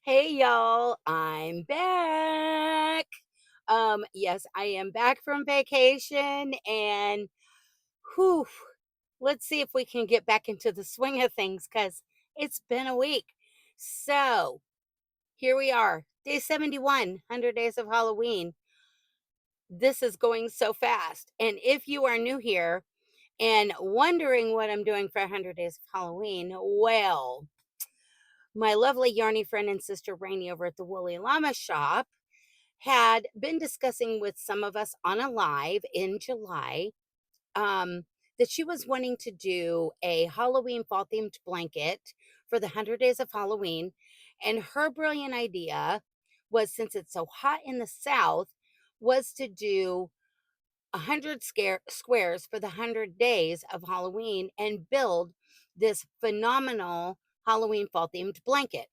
Hey y'all, I'm back. Yes, I am back from vacation and whew, let's see if we can get back into the swing of things because it's been a week. So here we are, day 71, 100 days of Halloween. This is going so fast. And if you are new here and wondering what I'm doing for 100 days of Halloween, well, my lovely yarny friend and sister Rainey over at the Woolly Llama Shop had been discussing with some of us on a live in July um, that she was wanting to do a Halloween fall themed blanket for the 100 days of Halloween. And her brilliant idea was, since it's so hot in the South, was to do 100 squares for the 100 days of Halloween and build this phenomenal Halloween fall themed blanket.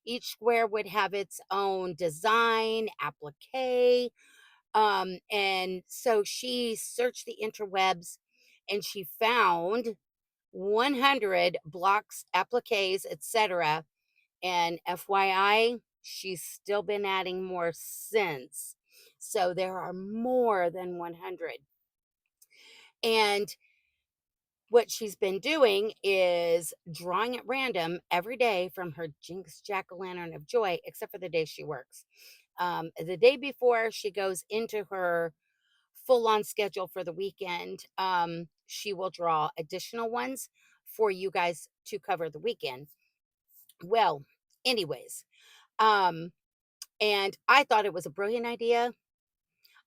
Each square would have its own design, applique. And so she searched the interwebs and she found 100 blocks, appliques, etc. And FYI, she's still been adding more since. So there are more than 100. And what she's been doing is drawing at random every day from her Jinx Jack o' Lantern of Joy, except for the day she works. The day before she goes into her full on schedule for the weekend, she will draw additional ones for you guys to cover the weekend. Well, anyways, um, and I thought it was a brilliant idea.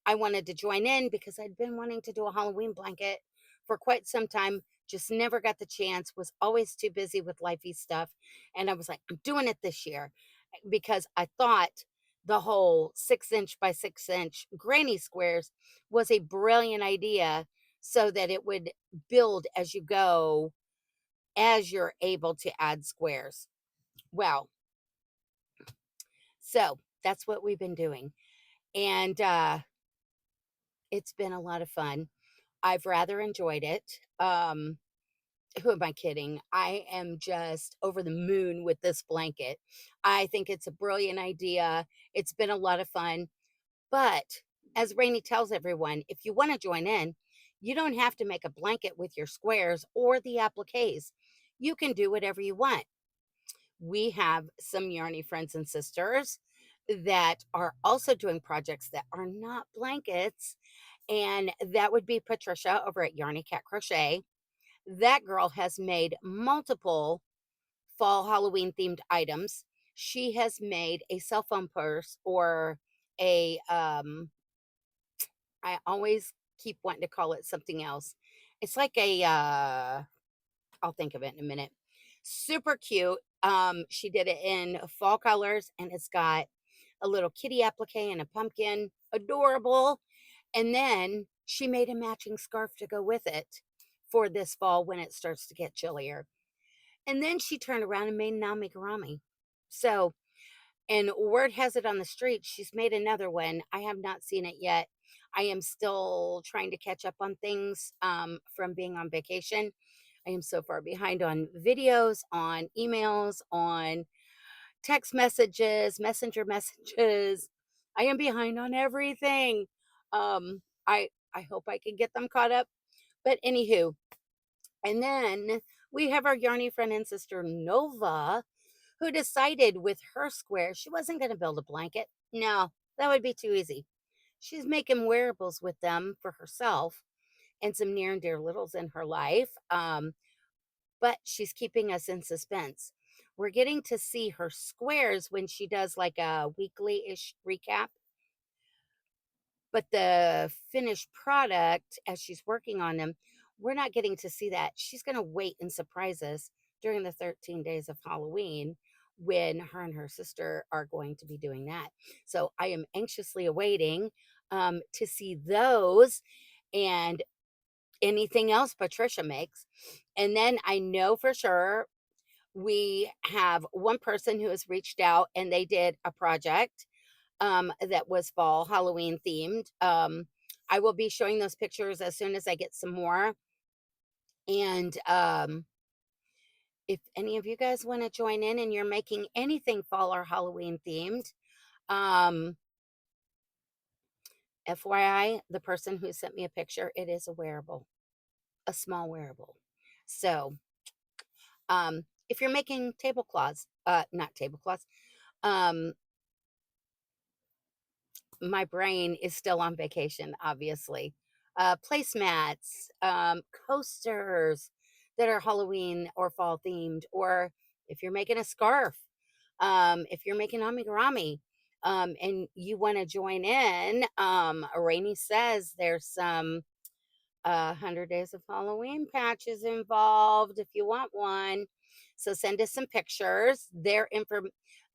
I wanted to join in because I'd been wanting to do a Halloween blanket for quite some time, just never got the chance, was always too busy with lifey stuff. And I was like, I'm doing it this year because I thought the whole 6 inch by 6 inch granny squares was a brilliant idea so that it would build as you go, as you're able to add squares. Well, so that's what we've been doing. And it's been a lot of fun. I've rather enjoyed it. Who am I kidding? I am just over the moon with this blanket. I think it's a brilliant idea. It's been a lot of fun. But as Rainey tells everyone, if you want to join in, you don't have to make a blanket with your squares or the appliques. You can do whatever you want. We have some yarny friends and sisters that are also doing projects that are not blankets, and that would be Patricia over at Yarny Cat Crochet. That girl has made multiple fall Halloween themed items. She has made a cell phone purse or a I always keep wanting to call it something else. It's like a I'll think of it in a minute. Super cute. She did it in fall colors and it's got a little kitty applique and a pumpkin. Adorable. And then she made a matching scarf to go with it for this fall when it starts to get chillier. And then she turned around and made an amigurumi. So, and word has it on the street, she's made another one. I have not seen it yet. I am still trying to catch up on things from being on vacation. I am so far behind on videos, on emails, on text messages, messenger messages. I am behind on everything. I hope I can get them caught up. But anywho, and then we have our yarny friend and sister Nova, who decided with her square she wasn't going to build a blanket. No, that would be too easy. She's making wearables with them for herself and some near and dear littles in her life. But she's keeping us in suspense. We're getting to see her squares when she does like a weekly ish recap, but the finished product as she's working on them, we're not getting to see that. She's going to wait and surprise us during the 13 days of Halloween when her and her sister are going to be doing that. So I am anxiously awaiting to see those and anything else Patricia makes. And then I know for sure we have one person who has reached out and they did a project that was fall Halloween themed. I will be showing those pictures as soon as I get some more. And if any of you guys want to join in and you're making anything fall or Halloween themed, um, FYI, the person who sent me a picture, it is a wearable, a small wearable. So, if you're making tablecloths, not tablecloths, um, my brain is still on vacation, obviously. Placemats, coasters that are Halloween or fall themed, or if you're making a scarf, if you're making amigurumi, and you want to join in, Rainey says there's some 100 Days of Halloween patches involved if you want one. So send us some pictures.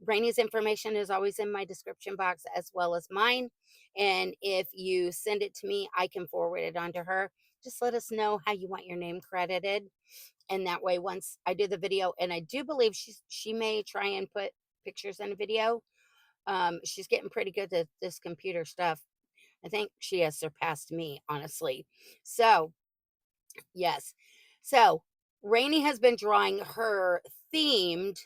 Brainy's information is always in my description box as well as mine. And if you send it to me, I can forward it on to her. Just let us know how you want your name credited. And that way, once I do the video, and I do believe she may try and put pictures in a video. She's getting pretty good at this computer stuff. I think she has surpassed me, honestly. So, yes. So, Rainey has been drawing her themed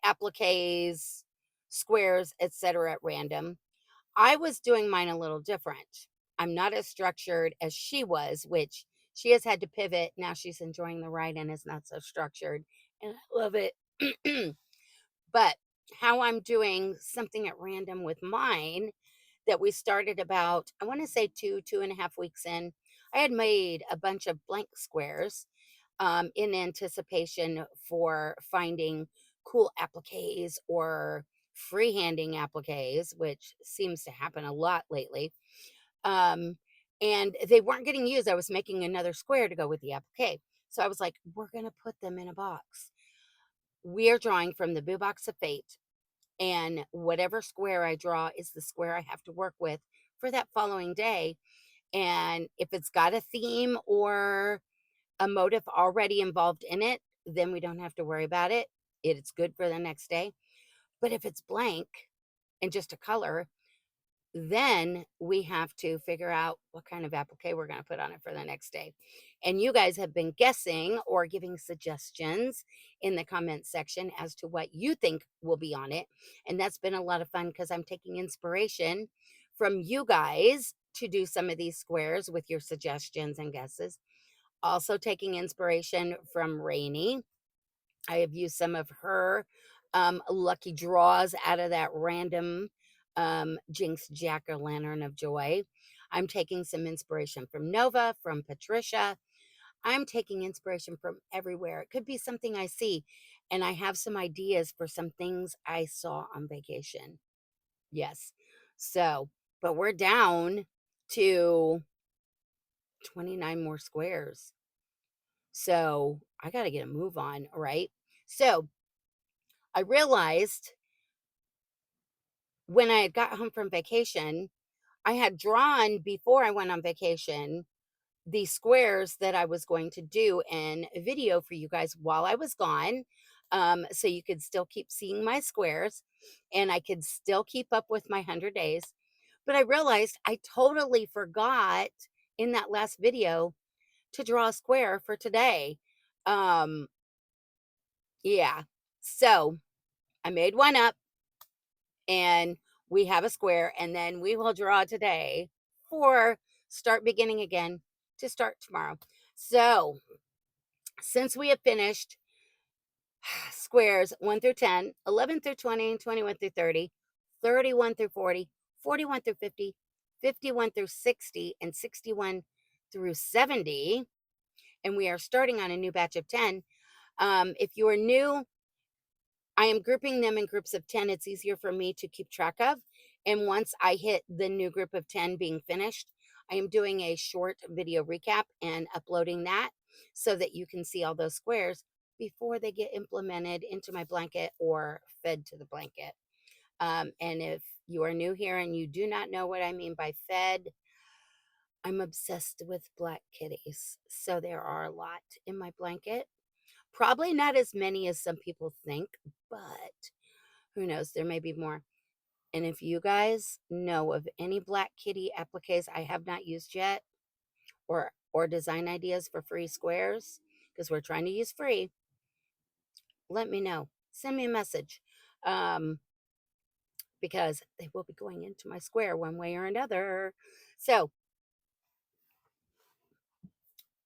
appliques, squares, etc. at random. I was doing mine a little different. I'm not as structured as she was, which she has had to pivot. Now she's enjoying the ride and is not so structured. And I love it. But how I'm doing something at random with mine that we started about, I want to say 2.5 weeks in. I had made a bunch of blank squares in anticipation for finding cool appliques or freehanding appliques, which seems to happen a lot lately. Um, and they weren't getting used. I was making another square to go with the applique. So I was like, we're going to put them in a box. We are drawing from the Boo Box of Fate, and whatever square I draw is the square I have to work with for that following day. And if it's got a theme or a motive already involved in it, then we don't have to worry about it. It's good for the next day. But if it's blank and just a color, then we have to figure out what kind of applique we're going to put on it for the next day. And you guys have been guessing or giving suggestions in the comment section as to what you think will be on it. And that's been a lot of fun because I'm taking inspiration from you guys to do some of these squares with your suggestions and guesses. Also taking inspiration from Rainey. I have used some of her lucky draws out of that random Jinx Jack-o'-lantern of joy. I'm taking some inspiration from Nova, from Patricia. I'm taking inspiration from everywhere. It could be something I see, and I have some ideas for some things I saw on vacation. Yes. So, but we're down to 29 more squares. So I got to get a move on, right? So I realized when I had got home from vacation, I had drawn before I went on vacation the squares that I was going to do in a video for you guys while I was gone. So you could still keep seeing my squares and I could still keep up with my 100 days. But I realized I totally forgot in that last video to draw a square for today. Um, yeah. So I made one up and we have a square, and then we will draw today for start beginning again to start tomorrow. So since we have finished squares 1 through 10, 11 through 20, 21 through 30, 31 through 40, 41 through 50, 51 through 60, and 61 through 70, and we are starting on a new batch of 10. If you are new, I am grouping them in groups of 10. It's easier for me to keep track of. And once I hit the new group of 10 being finished, I am doing a short video recap and uploading that so that you can see all those squares before they get implemented into my blanket or fed to the blanket. And if you are new here and you do not know what I mean by fed, I'm obsessed with black kitties. So there are a lot in my blanket. Probably not as many as some people think, but who knows? There may be more. And if you guys know of any black kitty appliques I have not used yet, or design ideas for free squares, because we're trying to use free, let me know. Send me a message. Um, because they will be going into my square one way or another. So,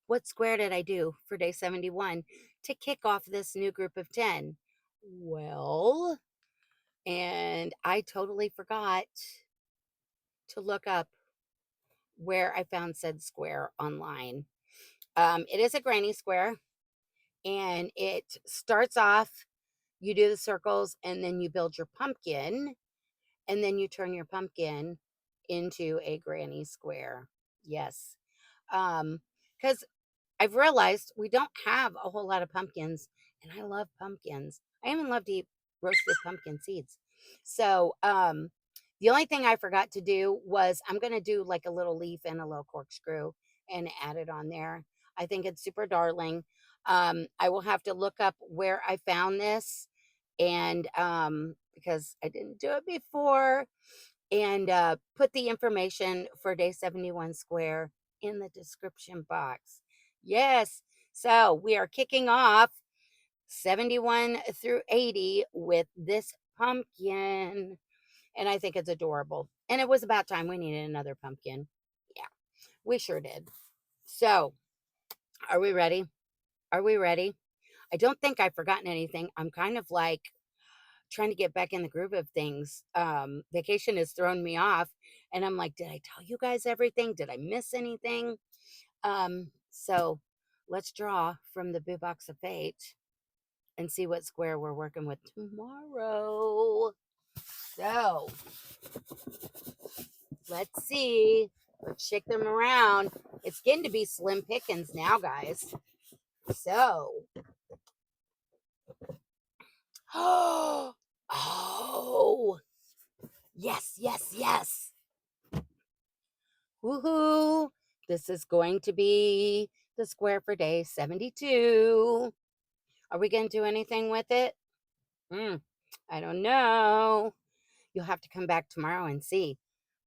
what square did I do for day 71 to kick off this new group of 10? Well, and I totally forgot to look up where I found said square online. It is a granny square, and it starts off, you do the circles, and then you build your pumpkin, and then you turn your pumpkin into a granny square. Yes. Because I've realized we don't have a whole lot of pumpkins, and I love pumpkins. I even love to eat roasted pumpkin seeds. So, the only thing I forgot to do was I'm going to do like a little leaf and a little corkscrew and add it on there. I think it's super darling. I will have to look up where I found this, and because I didn't do it before, and put the information for day 71 square in the description box. Yes. So we are kicking off 71 through 80 with this pumpkin. And I think it's adorable. And it was about time we needed another pumpkin. Yeah, we sure did. So, are we ready? Are we ready? I don't think I've forgotten anything. I'm kind of like trying to get back in the groove of things. Vacation has thrown me off, and I'm like, did I tell you guys everything? Did I miss anything? So let's draw from the boo box of fate and see what square we're working with tomorrow. So let's see. Let's shake them around. It's getting to be slim pickings now, guys. So, oh, yes, yes, yes. Woohoo! This is going to be the square for day 72. Are we going to do anything with it? I don't know. You'll have to come back tomorrow and see.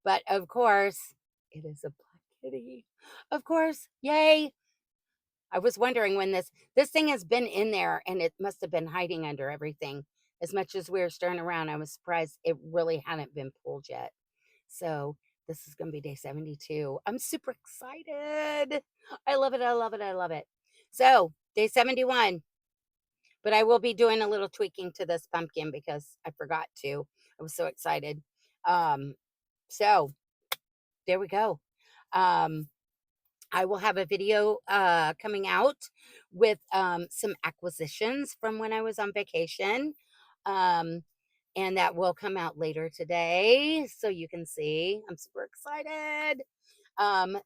But of course, it is a black kitty. Of course, yay! I was wondering when this thing has been in there, and it must have been hiding under everything. As much as we were stirring around, I was surprised it really hadn't been pulled yet. So this is going to be day 72. I'm super excited. I love it. I love it. I love it. So day 71, but I will be doing a little tweaking to this pumpkin because I forgot to. I was so excited. Um, so there we go. Um, I will have a video coming out with some acquisitions from when I was on vacation. Um, and that will come out later today. So you can see. I'm super excited.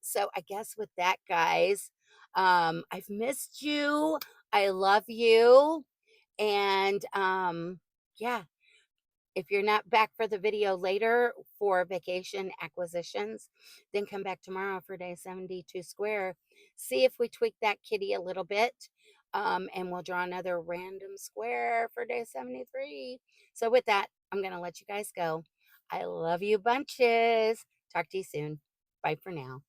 So I guess with that, guys, I've missed you. I love you. And yeah, if you're not back for the video later for vacation acquisitions, then come back tomorrow for day 72 square. See if we tweak that kitty a little bit. And we'll draw another random square for day 73. So with that, I'm going to let you guys go. I love you bunches. Talk to you soon. Bye for now.